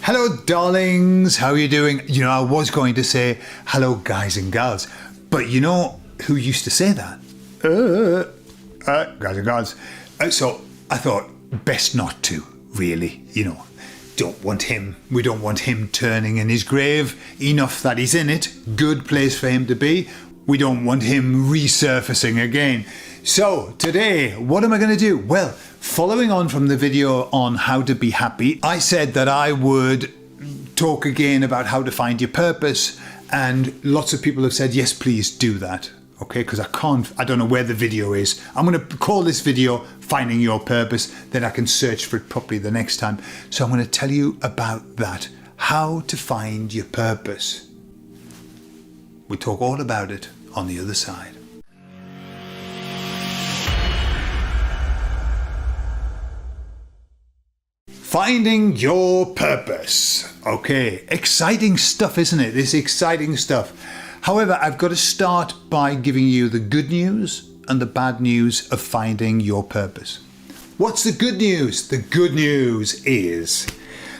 Hello darlings, how are you doing? You know, I was going to say hello guys and gals, but you know who used to say that? Guys and gals. So I thought best not to, really, you know. We don't want him turning in his grave. Enough that he's in it. Good place for him to be. We don't want him resurfacing again. So today, what am I going to do? Well, following on from the video on how to be happy, I said that I would talk again about how to find your purpose, and lots of people have said, yes, please do that. Okay, because I don't know where the video is. I'm going to call this video Finding Your Purpose, then I can search for it properly the next time. So I'm going to tell you about that, how to find your purpose. We talk all about it on the other side. Finding your purpose. Okay, exciting stuff, isn't it? This exciting stuff. However, I've got to start by giving you the good news and the bad news of finding your purpose. What's the good news? The good news is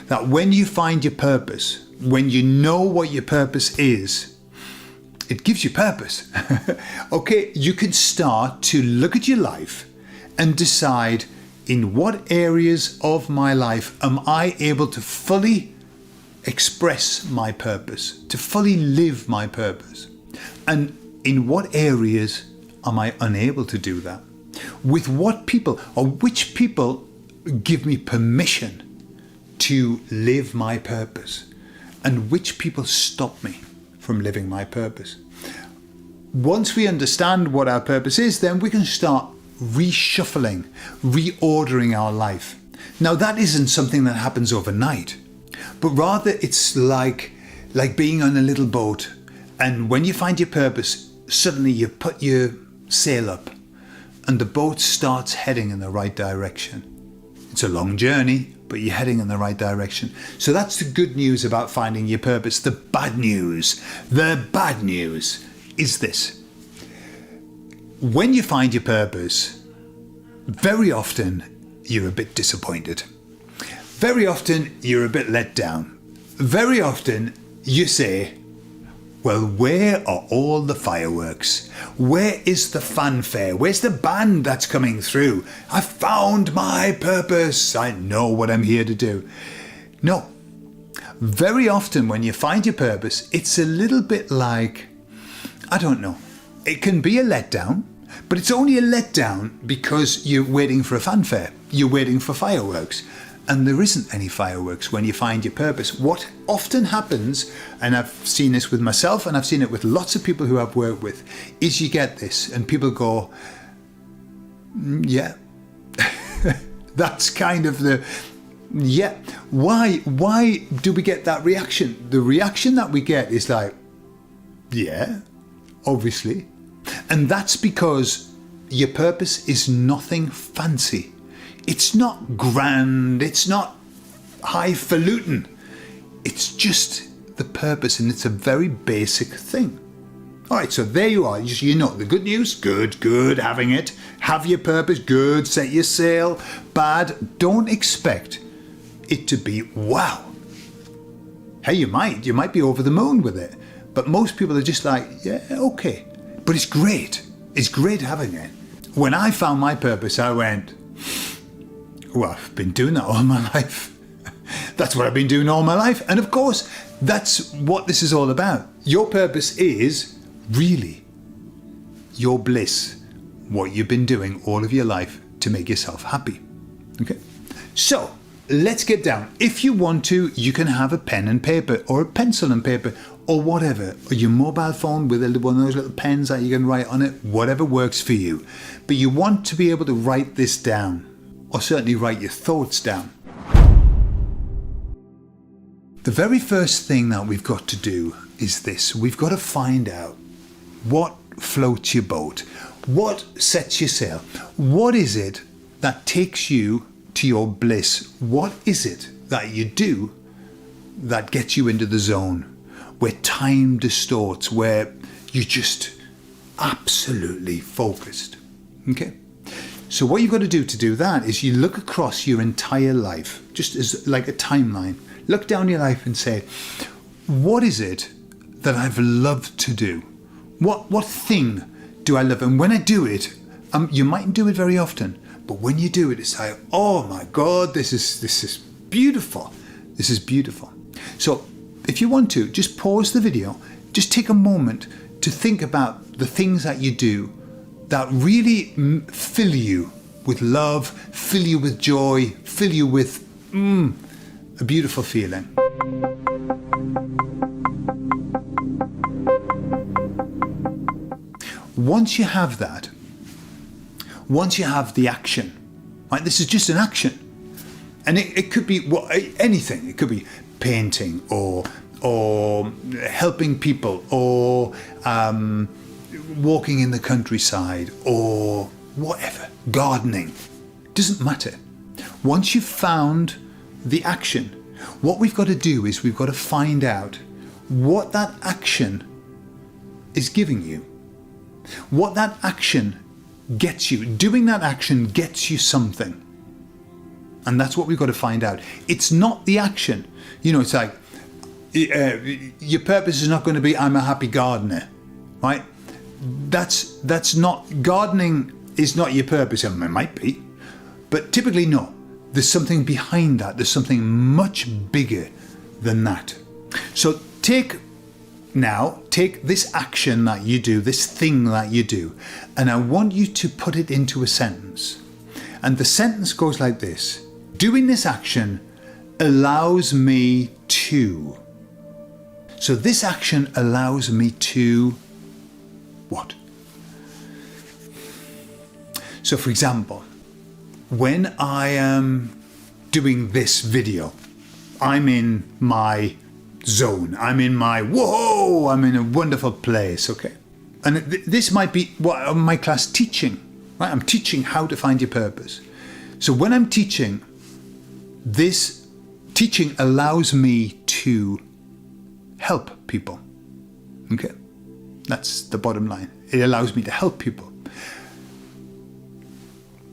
that when you find your purpose, when you know what your purpose is, it gives you purpose. Okay, you can start to look at your life and decide, in what areas of my life am I able to fully express my purpose, to fully live my purpose? And in what areas am I unable to do that? With what people or which people give me permission to live my purpose? And which people stop me from living my purpose? Once we understand what our purpose is, then we can start reshuffling, reordering our life. Now that isn't something that happens overnight, but rather it's like being on a little boat, and when you find your purpose, suddenly you put your sail up and the boat starts heading in the right direction. It's a long journey, but you're heading in the right direction. So that's the good news about finding your purpose. The bad news is this. When you find your purpose, very often you're a bit disappointed. Very often you're a bit let down. Very often you say, well, where are all the fireworks? Where is the fanfare? Where's the band that's coming through? I found my purpose. I know what I'm here to do. No. Very often when you find your purpose, it's a little bit like, I don't know. It can be a letdown, but it's only a letdown because you're waiting for a fanfare. You're waiting for fireworks. And there isn't any fireworks when you find your purpose. What often happens, and I've seen this with myself and I've seen it with lots of people who I've worked with, is you get this and people go, yeah. That's kind of the, yeah. Why do we get that reaction? The reaction that we get is like, yeah, obviously. And that's because your purpose is nothing fancy. It's not grand, it's not highfalutin. It's just the purpose, and it's a very basic thing. All right, so there you are. You know the good news, good, having it. Have your purpose, good, set your sail. Bad, don't expect it to be wow. Hey, you might be over the moon with it. But most people are just like, yeah, okay. But it's great having it. When I found my purpose, I went, well, I've been doing that all my life. That's what I've been doing all my life. And of course, that's what this is all about. Your purpose is really your bliss, what you've been doing all of your life to make yourself happy. Okay? So, let's get down. If you want to, you can have a pen and paper or a pencil and paper or whatever, or your mobile phone with one of those little pens that you can write on it, whatever works for you. But you want to be able to write this down, or certainly write your thoughts down. The very first thing that we've got to do is this. We've got to find out what floats your boat, what sets your sail, what is it that takes you to your bliss, what is it that you do that gets you into the zone, where time distorts, where you're just absolutely focused. Okay? So what you've got to do that is you look across your entire life, just as like a timeline. Look down your life and say, what is it that I've loved to do? What thing do I love? And when I do it, you mightn't do it very often, but when you do it, it's like, oh my God, this is beautiful. This is beautiful. So if you want to, just pause the video, just take a moment to think about the things that you do that really fill you with love, fill you with joy, fill you with a beautiful feeling. Once you have that, once you have the action, right? This is just an action, and it could be anything. It could be painting, or helping people, or walking in the countryside, or whatever, gardening. Doesn't matter. Once you've found the action, what we've got to do is we've got to find out what that action is giving you. What that action gets you. Doing that action gets you something. And that's what we've got to find out. It's not the action. You know, it's like, your purpose is not going to be, I'm a happy gardener, right? That's not, gardening is not your purpose. I mean, it might be, but typically no. There's something behind that. There's something much bigger than that. So take this action that you do, this thing that you do, and I want you to put it into a sentence. And the sentence goes like this: doing this action allows me to. So this action allows me to what? So for example, when I am doing this video, I'm in my zone. I'm in my, whoa, I'm in a wonderful place, okay? And this might be what my class teaching, right? I'm teaching how to find your purpose. So when I'm teaching, this teaching allows me to help people, okay? That's the bottom line. It allows me to help people.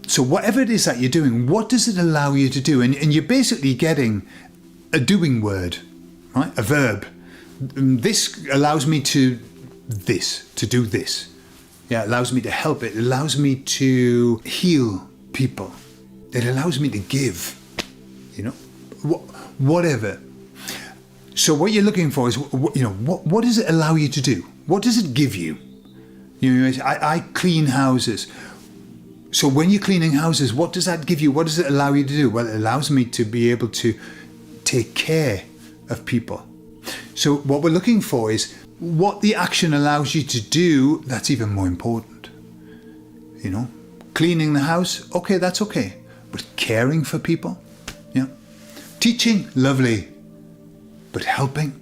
So whatever it is that you're doing, what does it allow you to do? And you're basically getting a doing word, right? A verb. This allows me to do this. Yeah, it allows me to help. It allows me to heal people. It allows me to give, you know, whatever. So what you're looking for is, you know, what does it allow you to do? What does it give you? You know, I clean houses. So when you're cleaning houses, what does that give you? What does it allow you to do? Well, it allows me to be able to take care of people. So what we're looking for is what the action allows you to do. That's even more important. You know, cleaning the house, okay, that's okay. But caring for people, yeah. Teaching, lovely. But helping,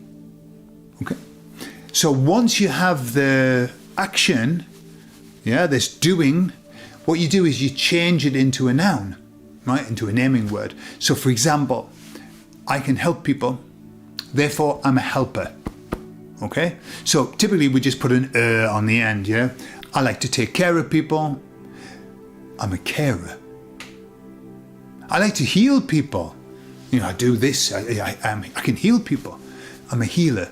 okay. So once you have the action, yeah, this doing, what you do is you change it into a noun, right? Into a naming word. So for example, I can help people, therefore I'm a helper, okay? So typically we just put an on the end, yeah? I like to take care of people, I'm a carer. I like to heal people. You know, I do this, I can heal people, I'm a healer.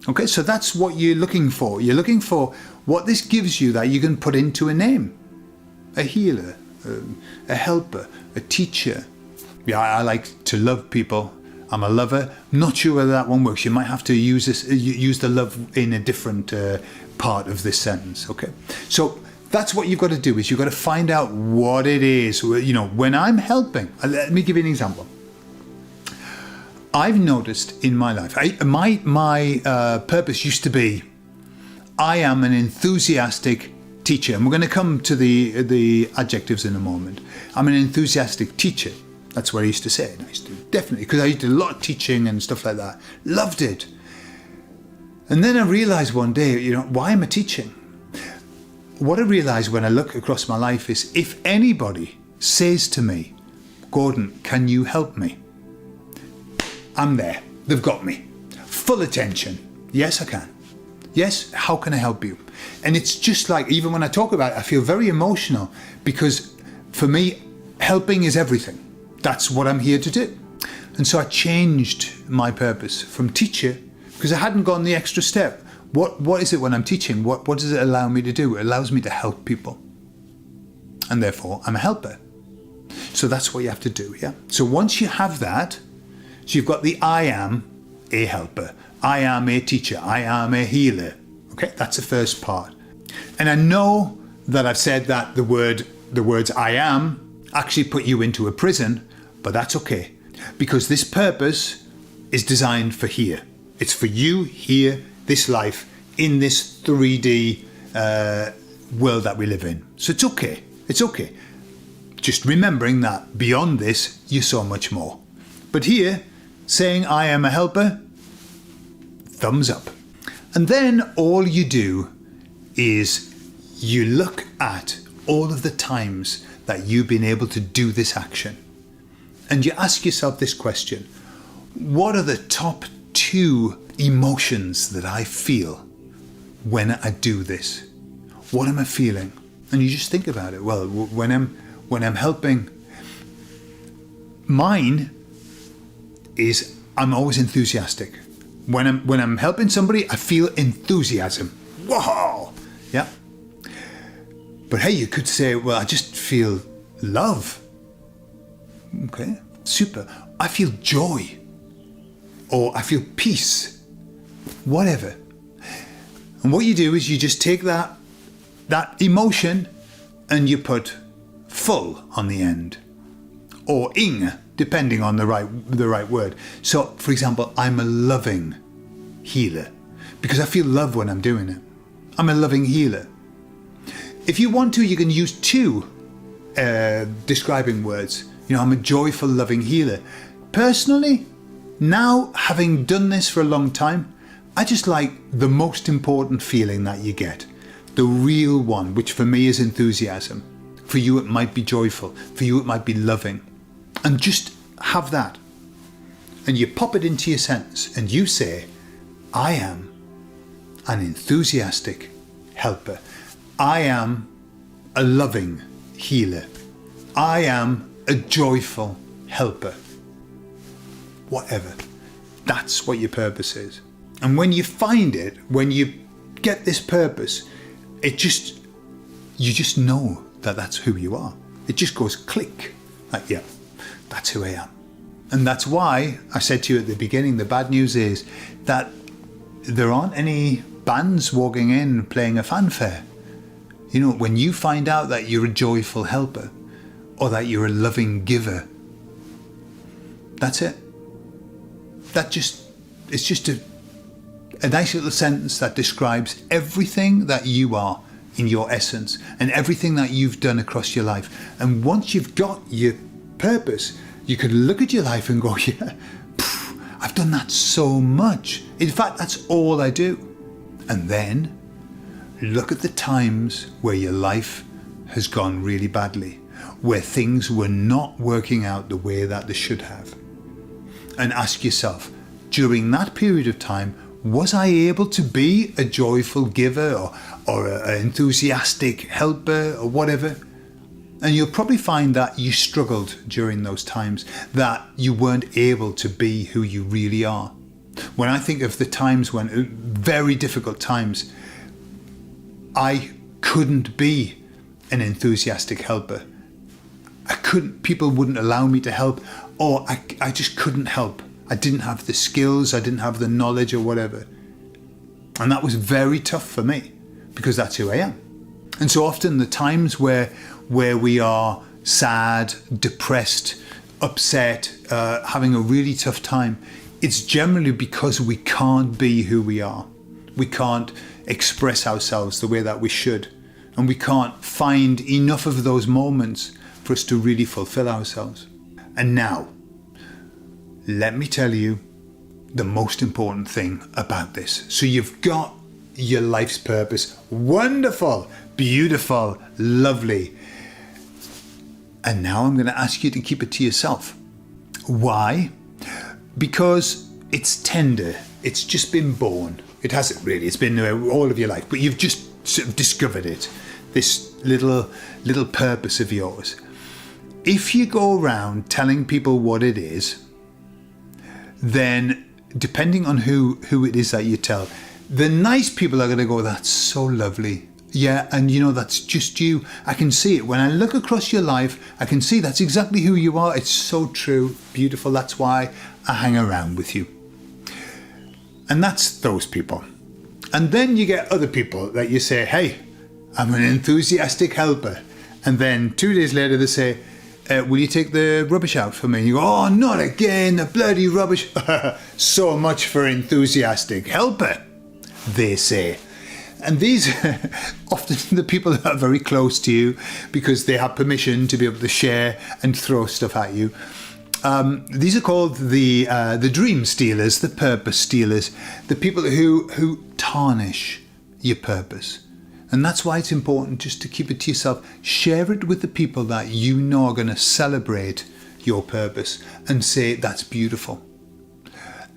Okay, so that's what you're looking for. You're looking for what this gives you that you can put into a name. A healer, a helper, a teacher. Yeah, I like to love people. I'm a lover. Not sure whether that one works. You might have to use the love in a different part of this sentence, okay? So that's what you've got to do, is you've got to find out what it is. You know, when I'm helping, let me give you an example. I've noticed in my life, my purpose used to be, I am an enthusiastic teacher. And we're going to come to the adjectives in a moment. I'm an enthusiastic teacher. That's what I used to say. And I used to, definitely, because I used to do a lot of teaching and stuff like that. Loved it. And then I realized one day, you know, why am I teaching? What I realized when I look across my life is, if anybody says to me, Gordon, can you help me? I'm there. They've got me. Full attention. Yes, I can. Yes, how can I help you? And it's just like, even when I talk about it, I feel very emotional, because for me, helping is everything. That's what I'm here to do. And so I changed my purpose from teacher, because I hadn't gone the extra step. What is it when I'm teaching? What does it allow me to do? It allows me to help people. And therefore, I'm a helper. So that's what you have to do, yeah? So once you have that, so you've got the I am a helper. I am a teacher. I am a healer. Okay, that's the first part. And I know that I've said that the words I am actually put you into a prison, but that's okay. Because this purpose is designed for here. It's for you here, this life, in this 3D world that we live in. So it's okay. It's okay. Just remembering that beyond this, you're so much more. But here, saying I am a helper, thumbs up. And then all you do is you look at all of the times that you've been able to do this action. And you ask yourself this question: what are the top 2 emotions that I feel when I do this? What am I feeling? And you just think about it. Well, when I'm helping, mine is I'm always enthusiastic. When I'm helping somebody, I feel enthusiasm. Whoa! Yeah. But hey, you could say, well, I just feel love. Okay, super. I feel joy. Or I feel peace. Whatever. And what you do is you just take that emotion and you put full on the end. Or ing, depending on the right word. So, for example, I'm a loving healer because I feel love when I'm doing it. I'm a loving healer. If you want to, you can use 2 describing words. You know, I'm a joyful, loving healer. Personally, now having done this for a long time, I just like the most important feeling that you get. The real one, which for me is enthusiasm. For you, it might be joyful. For you, it might be loving. And just have that. And you pop it into your sentence and you say, I am an enthusiastic helper. I am a loving healer. I am a joyful helper. Whatever. That's what your purpose is. And when you find it, when you get this purpose, you just know that that's who you are. It just goes click. Like, yeah, that's who I am. And that's why I said to you at the beginning, the bad news is that there aren't any bands walking in playing a fanfare. You know, when you find out that you're a joyful helper or that you're a loving giver, that's it. It's just a nice little sentence that describes everything that you are in your essence and everything that you've done across your life. And once you've got your purpose, you can look at your life and go, yeah, I've done that so much. In fact, that's all I do. And then look at the times where your life has gone really badly, where things were not working out the way that they should have. And ask yourself, during that period of time, was I able to be a joyful giver or an enthusiastic helper or whatever? And you'll probably find that you struggled during those times, that you weren't able to be who you really are. When I think of the times when, very difficult times, I couldn't be an enthusiastic helper. People wouldn't allow me to help, or I just couldn't help. I didn't have the skills, I didn't have the knowledge or whatever. And that was very tough for me, because that's who I am. And so often the times where we are sad, depressed, upset, having a really tough time, it's generally because we can't be who we are. We can't express ourselves the way that we should. And we can't find enough of those moments for us to really fulfill ourselves. And now, let me tell you the most important thing about this. So you've got your life's purpose. Wonderful, beautiful, lovely. And now I'm going to ask you to keep it to yourself. Why? Because it's tender. It's just been born. It hasn't really. It's been there all of your life, but you've just sort of discovered it. This little purpose of yours. If you go around telling people what it is, then depending on who it is that you tell, the nice people are going to go, that's so lovely. Yeah, and you know, that's just you. I can see it. When I look across your life, I can see that's exactly who you are. It's so true, beautiful. That's why I hang around with you. And that's those people. And then you get other people that you say, hey, I'm an enthusiastic helper. And then 2 days later they say, will you take the rubbish out for me? And you go, oh, not again, the bloody rubbish. So much for enthusiastic helper, they say. And these are often the people that are very close to you because they have permission to be able to share and throw stuff at you. These are called the dream stealers, the purpose stealers, the people who tarnish your purpose. And that's why it's important just to keep it to yourself. Share it with the people that you know are going to celebrate your purpose and say that's beautiful.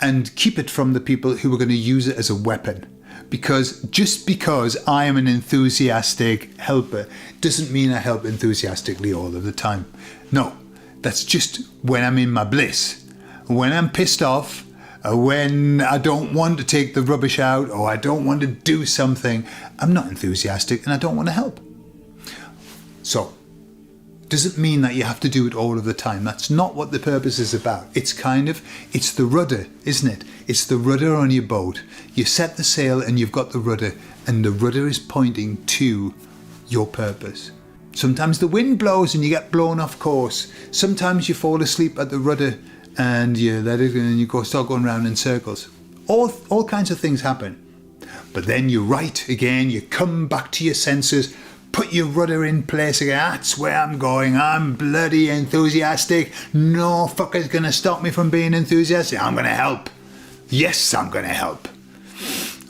And keep it from the people who are going to use it as a weapon. Because just because I am an enthusiastic helper doesn't mean I help enthusiastically all of the time. No, that's just when I'm in my bliss. When I'm pissed off, when I don't want to take the rubbish out or I don't want to do something, I'm not enthusiastic and I don't want to help. So, doesn't mean that you have to do it all of the time. That's not what the purpose is about. It's the rudder, isn't it? It's the rudder on your boat. You set the sail and you've got the rudder, and the rudder is pointing to your purpose. Sometimes the wind blows and you get blown off course. Sometimes you fall asleep at the rudder and you let it and you start going round in circles. All kinds of things happen. But then you're right again, you come back to your senses, put your rudder in place again. That's where I'm going. I'm bloody enthusiastic. No fucker's going to stop me from being enthusiastic. I'm going to help. Yes, I'm going to help.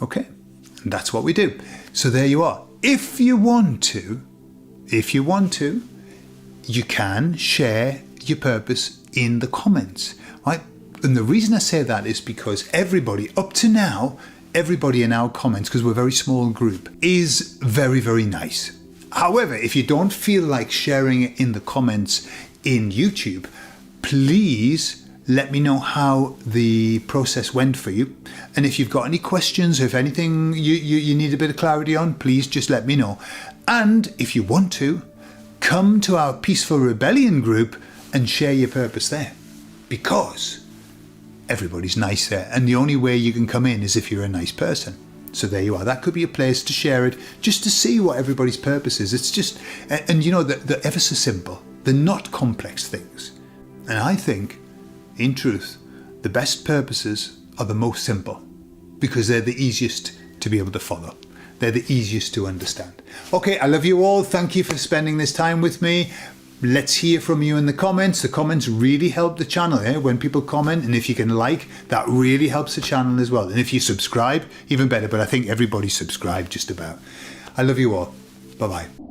Okay, and that's what we do. So there you are. If you want to, you can share your purpose in the comments, right? And the reason I say that is because everybody, up to now, everybody in our comments, because we're a very small group, is very, very nice. However, if you don't feel like sharing it in the comments in YouTube, please let me know how the process went for you. And if you've got any questions, or if anything you need a bit of clarity on, please just let me know. And if you want to, come to our Peaceful Rebellion group and share your purpose there. Because everybody's nice there. And the only way you can come in is if you're a nice person. So there you are. That could be a place to share it, just to see what everybody's purpose is. It's just, and you know, they're ever so simple. They're not complex things. And I think, in truth, the best purposes are the most simple because they're the easiest to be able to follow. They're the easiest to understand. Okay, I love you all. Thank you for spending this time with me. Let's hear from you in the comments. The comments really help the channel. When people comment, and if you can like, that really helps the channel as well. And if you subscribe, even better. But I think everybody's subscribed just about. I love you all. Bye-bye.